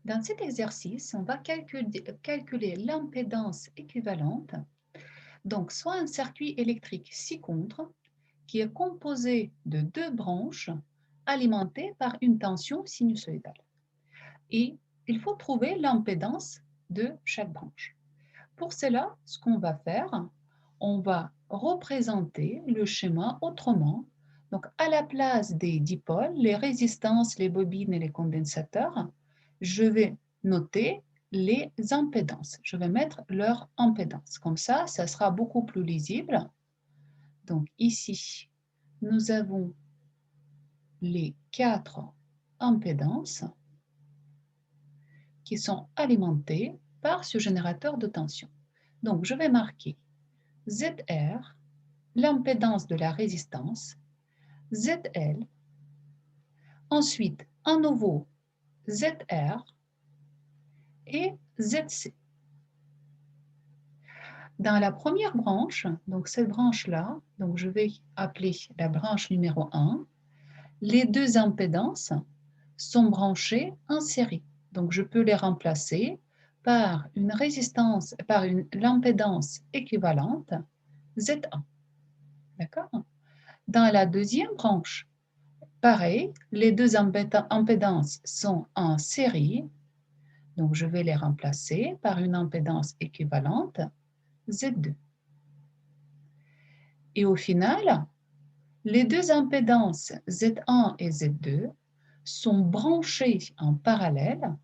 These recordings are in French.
Dans cet exercice, on va calculer l'impédance équivalente, donc soit un circuit électrique ci-contre qui est composé de deux branches alimentées par une tension sinusoïdale. Et il faut trouver l'impédance de chaque branche. Pour cela, ce qu'on va faire, on va représenter le schéma autrement. Donc, à la place des dipôles, les résistances, les bobines et les condensateurs, je vais noter les impédances. Je vais mettre leur impédance. Comme ça sera beaucoup plus lisible. Donc, ici, nous avons les 4 impédances qui sont alimentées par ce générateur de tension. Donc, je vais marquer ZR, l'impédance de la résistance, ZL, ensuite à nouveau ZR et ZC. Dans la première branche, donc cette branche-là, donc je vais appeler la branche numéro 1, les deux impédances sont branchées en série. Donc je peux les remplacer par une résistance, par l'impédance équivalente Z1. D'accord? Dans la deuxième branche, pareil, les deux impédances sont en série, donc je vais les remplacer par une impédance équivalente Z2. Et au final, les deux impédances Z1 et Z2 sont branchées en parallèle,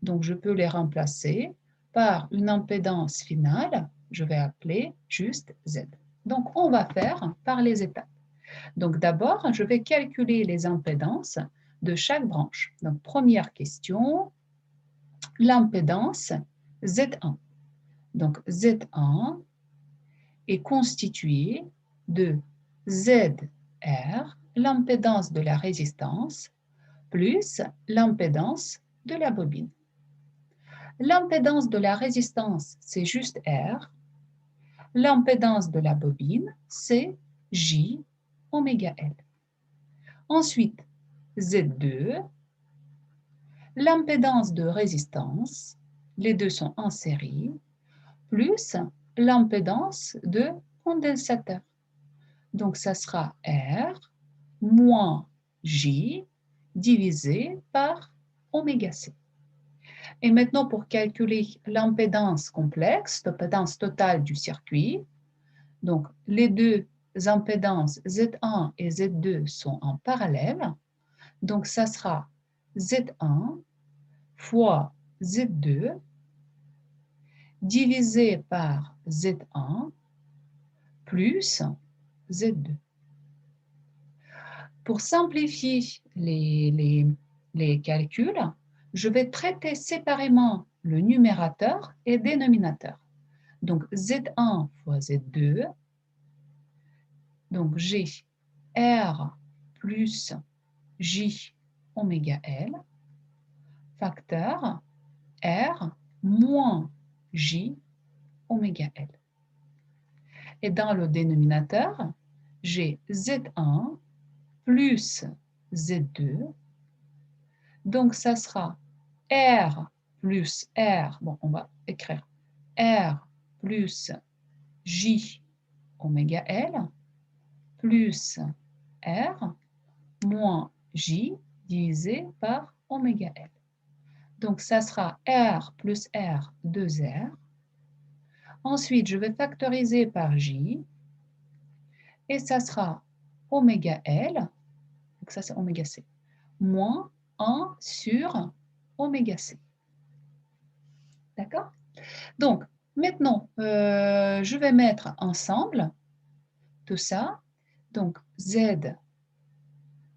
donc je peux les remplacer par une impédance finale, je vais appeler juste Z. Donc on va faire par les étapes. Donc d'abord, je vais calculer les impédances de chaque branche. Donc première question, l'impédance Z1. Donc Z1 est constituée de ZR, l'impédance de la résistance, plus l'impédance de la bobine. L'impédance de la résistance, c'est juste R. L'impédance de la bobine, c'est J oméga L. Ensuite, Z2, l'impédance de résistance, les deux sont en série, plus l'impédance de condensateur. Donc, ça sera R moins J divisé par oméga C. Et maintenant, pour calculer l'impédance complexe, l'impédance totale du circuit, donc les deux impédances Z1 et Z2 sont en parallèle. Donc, ça sera Z1 fois Z2 divisé par Z1 plus Z2. Pour simplifier les calculs, je vais traiter séparément le numérateur et dénominateur. Donc Z1 fois Z2, donc j'ai R plus J oméga L, facteur R moins J oméga L. Et dans le dénominateur, j'ai Z1 plus Z2. Donc, ça sera R plus R. Bon, on va écrire R plus J oméga L plus R moins J divisé par oméga L. Donc, ça sera R plus R, 2R. Ensuite, je vais factoriser par J. Et ça sera oméga L, donc ça c'est oméga C, moins 1 sur oméga C. D'accord? Donc, maintenant, je vais mettre ensemble tout ça. Donc, Z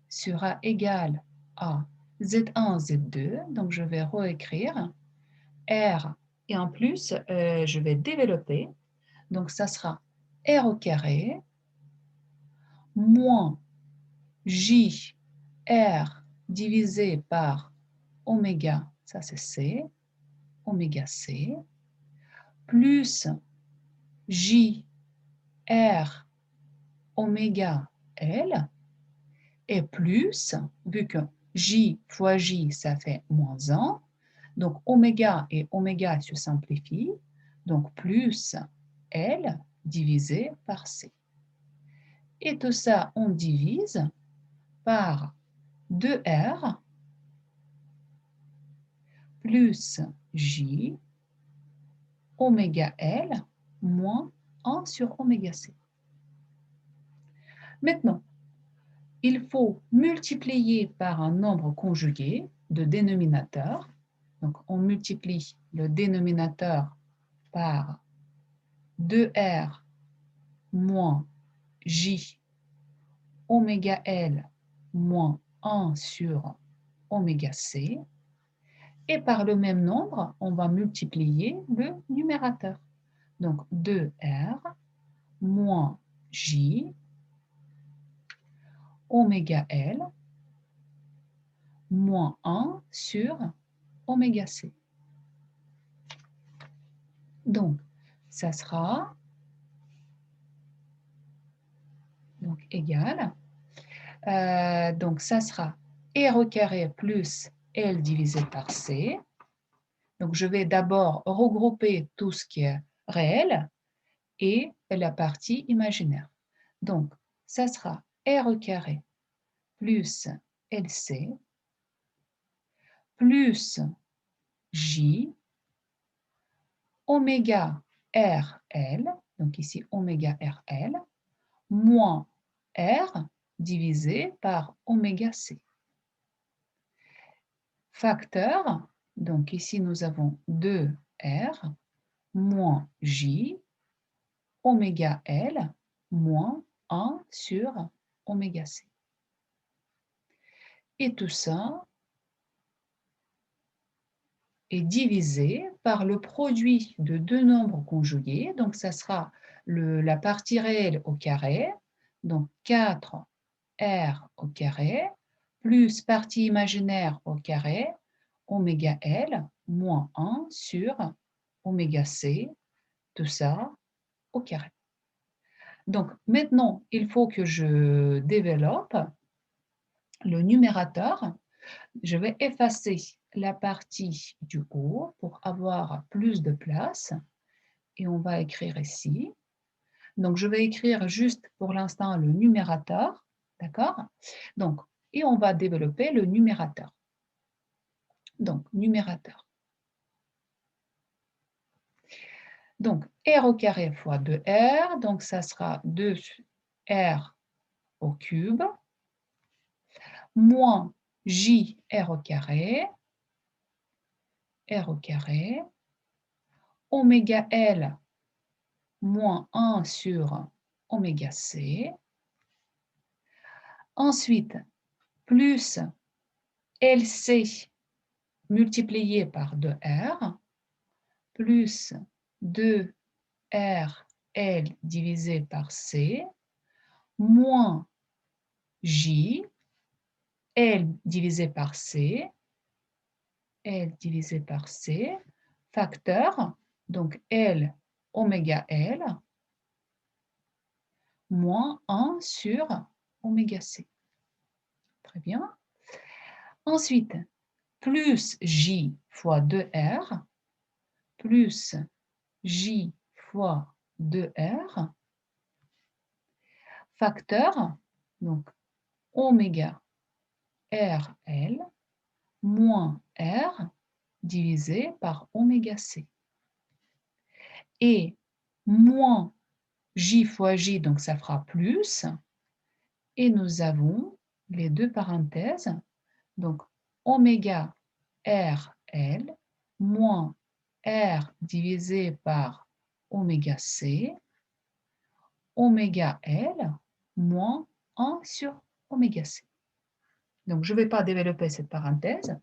sera égal à Z1, Z2. Donc, je vais réécrire R. Et en plus, je vais développer. Donc, ça sera R au carré moins J R divisé par oméga, ça c'est C, oméga C, plus J R oméga L, et plus, vu que J fois J, ça fait moins 1, Donc, oméga et oméga se simplifient. Donc, plus L divisé par C. Et tout ça, on divise par 2R plus J oméga L moins 1 sur oméga C. Maintenant, il faut multiplier par un nombre conjugué de dénominateur. Donc, on multiplie le dénominateur par 2R moins J oméga L moins 1 sur oméga C. Et par le même nombre, on va multiplier le numérateur. Donc 2R moins J oméga L moins 1 sur oméga C. Donc, ça sera donc, égal. Donc, ça sera R au carré plus L divisé par C. Donc, je vais d'abord regrouper tout ce qui est réel et la partie imaginaire. Donc, ça sera R au carré plus LC plus J oméga RL, donc ici oméga RL, moins R divisé par oméga C. Facteur, donc ici nous avons 2R moins J oméga L moins 1 sur oméga C. Et tout ça est divisé par le produit de deux nombres conjugués. Donc, ça sera la partie réelle au carré, donc 4R au carré, plus partie imaginaire au carré, oméga L, moins 1 sur oméga C, tout ça au carré. Donc, maintenant, il faut que je développe le numérateur. Je vais effacer la partie du haut pour avoir plus de place. Et on va écrire ici. Donc, je vais écrire juste pour l'instant le numérateur. D'accord? Donc, et on va développer le numérateur. Donc, numérateur. Donc, R au carré fois 2R. Donc, ça sera 2R au cube moins J R au carré. R au carré. Oméga L moins 1 sur oméga C. Ensuite, plus LC multiplié par 2R, plus 2RL divisé par C, moins J, L divisé par C, L divisé par C, facteur, donc L oméga L, moins 1 sur oméga C. Très bien. Ensuite, plus J fois 2R, plus J fois 2R, facteur, donc oméga RL, moins R divisé par oméga C. Et moins J fois J, donc ça fera plus. Et nous avons les deux parenthèses, donc oméga RL moins R divisé par oméga C, oméga L moins 1 sur oméga C. Donc, je ne vais pas développer cette parenthèse.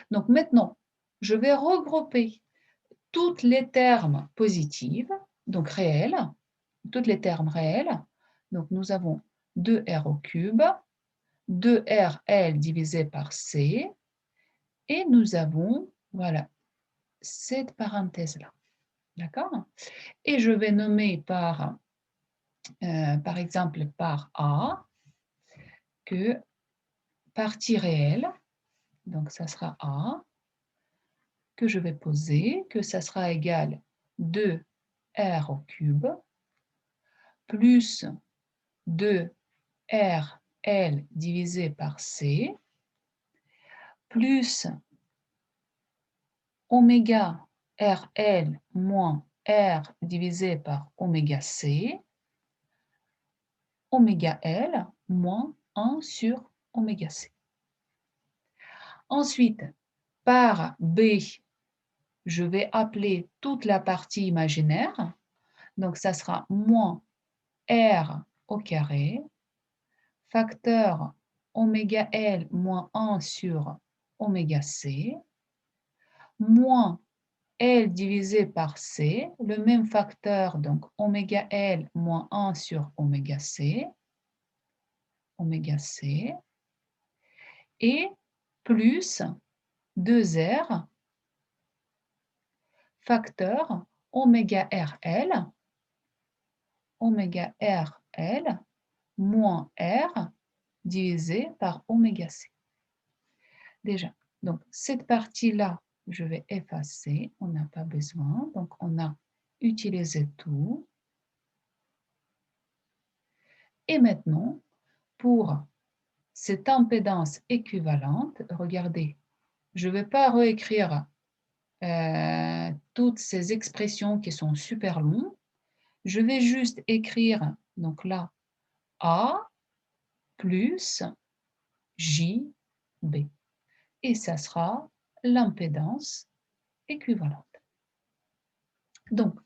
Donc, maintenant, je vais regrouper toutes les termes positifs, donc réels, tous les termes réels. Donc, nous avons 2R au cube, 2RL divisé par C, et nous avons, voilà, cette parenthèse-là. D'accord? Et je vais nommer par exemple, par A, que partie réelle, donc ça sera A, que je vais poser, que ça sera égal 2r au cube plus 2rl divisé par c plus oméga rl moins r divisé par oméga c, oméga l moins 1 sur oméga c. Ensuite, par b, je vais appeler toute la partie imaginaire. Donc, ça sera moins r au carré, facteur oméga L moins 1 sur oméga C, moins L divisé par C, le même facteur, donc oméga L moins 1 sur oméga C, et plus 2R facteur oméga RL moins R divisé par oméga C. Déjà, donc cette partie-là, je vais effacer, on n'a pas besoin, donc on a utilisé tout. Et maintenant, pour cette impédance équivalente, regardez, je ne vais pas réécrire toutes ces expressions qui sont super longues. Je vais juste écrire, donc là, A plus JB. Et ça sera l'impédance équivalente. Donc,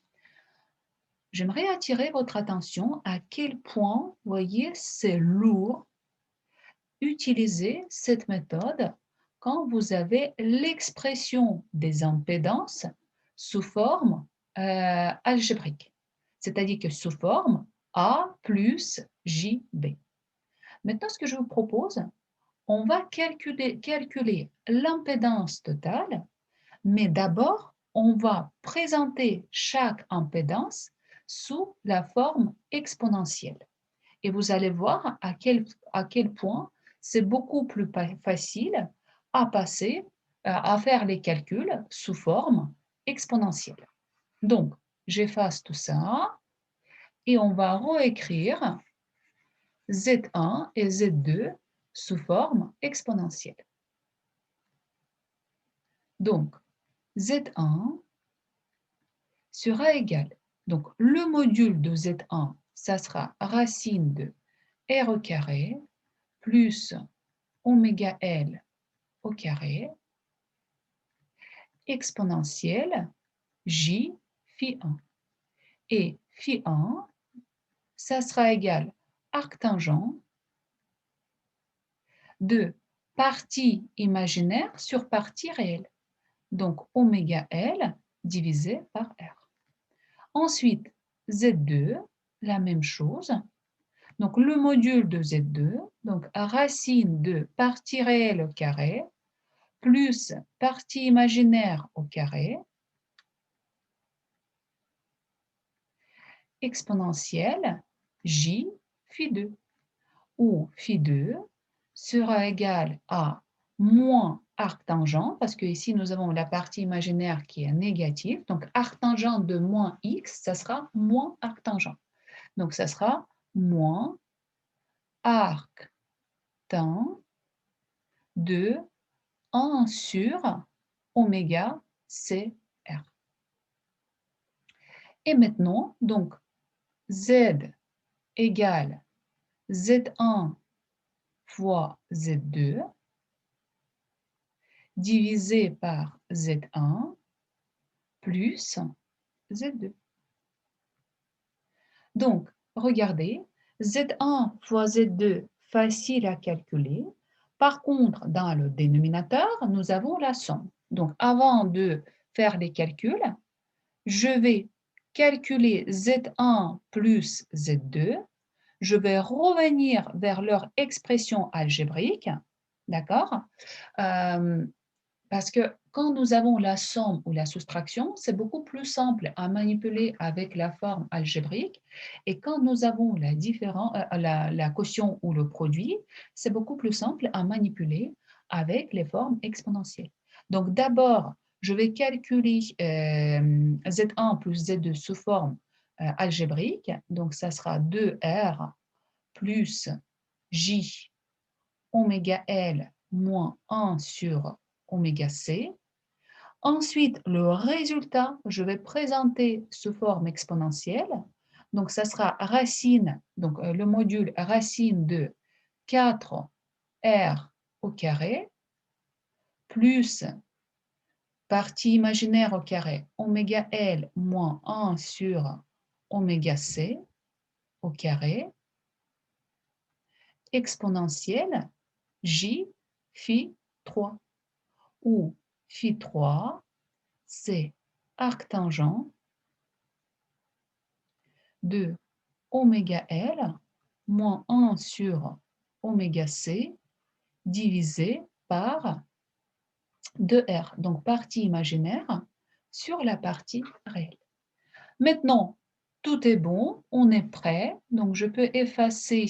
j'aimerais attirer votre attention à quel point, vous voyez, c'est lourd utiliser cette méthode quand vous avez l'expression des impédances sous forme algébrique, c'est-à-dire que sous forme A plus JB. Maintenant, ce que je vous propose, on va calculer l'impédance totale, mais d'abord, on va présenter chaque impédance sous la forme exponentielle. Et vous allez voir à quel point c'est beaucoup plus facile à à faire les calculs sous forme exponentielle. Donc, j'efface tout ça et on va réécrire Z1 et Z2 sous forme exponentielle. Donc, Z1 sera égal. Donc, le module de Z1, ça sera racine de R au carré plus oméga L au carré exponentielle J phi 1. Et phi 1, ça sera égal arc tangent de partie imaginaire sur partie réelle. Donc, oméga L divisé par R. Ensuite, Z2, la même chose. Donc, le module de Z2, donc racine de partie réelle au carré, plus partie imaginaire au carré, exponentielle J phi 2, où phi 2 sera égal à moins arc tangent, parce que ici nous avons la partie imaginaire qui est négative, donc arc tangent de moins x, ça sera moins arc tangent. Donc ça sera moins arc tan de 1 sur oméga CR. Et maintenant, donc Z égale Z1 fois Z2 divisé par Z1 plus Z2. Donc, regardez, Z1 fois Z2, facile à calculer. Par contre, dans le dénominateur, nous avons la somme. Donc, avant de faire les calculs, je vais calculer Z1 plus Z2. Je vais revenir vers leur expression algébrique, d'accord? Parce que quand nous avons la somme ou la soustraction, c'est beaucoup plus simple à manipuler avec la forme algébrique. Et quand nous avons la quotient ou le produit, c'est beaucoup plus simple à manipuler avec les formes exponentielles. Donc d'abord, je vais calculer Z1 plus Z2 sous forme algébrique. Donc, ça sera 2R plus J oméga L moins 1 sur oméga C. Ensuite, le résultat, je vais présenter sous forme exponentielle. Donc, ça sera racine, donc le module racine de 4R au carré plus partie imaginaire au carré oméga L moins 1 sur oméga C au carré exponentielle J phi 3 où phi 3 c'est arctangent de oméga L moins 1 sur oméga C divisé par 2R, donc partie imaginaire sur la partie réelle. Maintenant, tout est bon, on est prêt, donc je peux effacer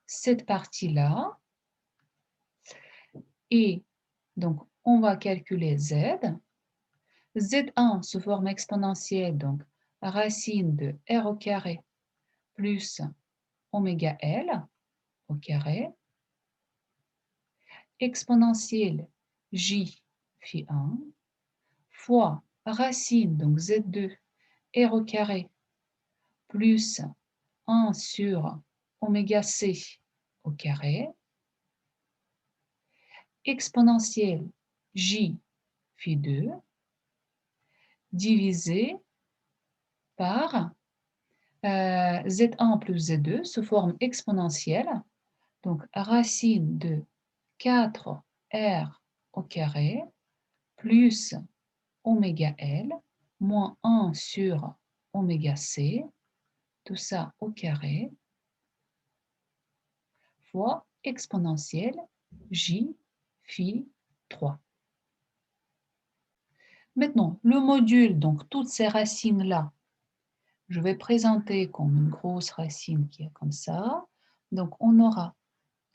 cette partie-là et donc on va calculer Z. Z1 sous forme exponentielle, donc racine de R au carré plus oméga L au carré, exponentielle J phi 1 fois racine, donc Z2 R au carré plus 1 sur oméga C au carré, exponentielle J phi 2 divisé par Z1 plus Z2 sous forme exponentielle, donc racine de 4R au carré plus oméga L moins 1 sur oméga C, tout ça au carré, fois exponentielle J phi 3. Maintenant, le module, donc toutes ces racines-là, je vais présenter comme une grosse racine qui est comme ça. Donc, on aura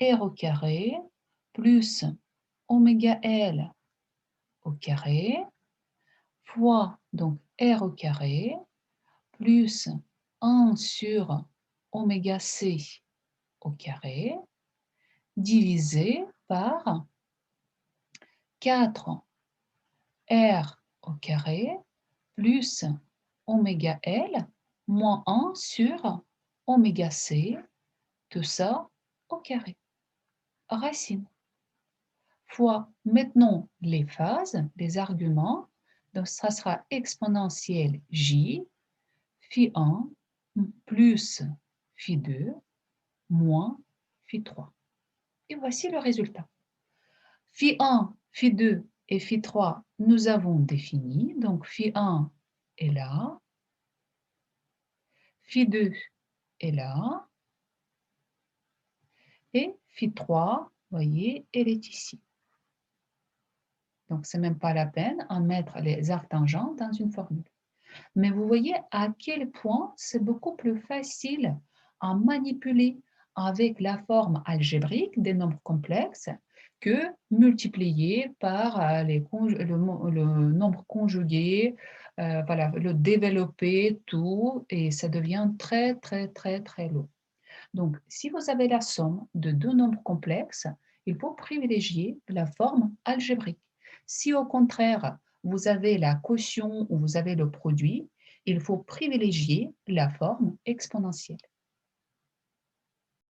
R au carré plus oméga L au carré fois donc R au carré plus 1 sur oméga C au carré divisé par 4 R au carré plus oméga L moins 1 sur oméga C, tout ça au carré, racine, fois maintenant les phases, les arguments, donc ça sera exponentielle J, phi 1 plus phi 2 moins phi 3. Et voici le résultat. Phi 1, phi 2 et phi 3, nous avons défini, donc phi 1 est là, phi 2 est là, et phi 3, vous voyez, elle est ici. Donc, ce n'est même pas la peine à mettre les arctangents dans une formule. Mais vous voyez à quel point c'est beaucoup plus facile à manipuler avec la forme algébrique des nombres complexes que multiplier par le nombre conjugué, voilà, le développer, tout, et ça devient très, très, très, très lourd. Donc, si vous avez la somme de deux nombres complexes, il faut privilégier la forme algébrique. Si au contraire, vous avez la quotient ou vous avez le produit, il faut privilégier la forme exponentielle.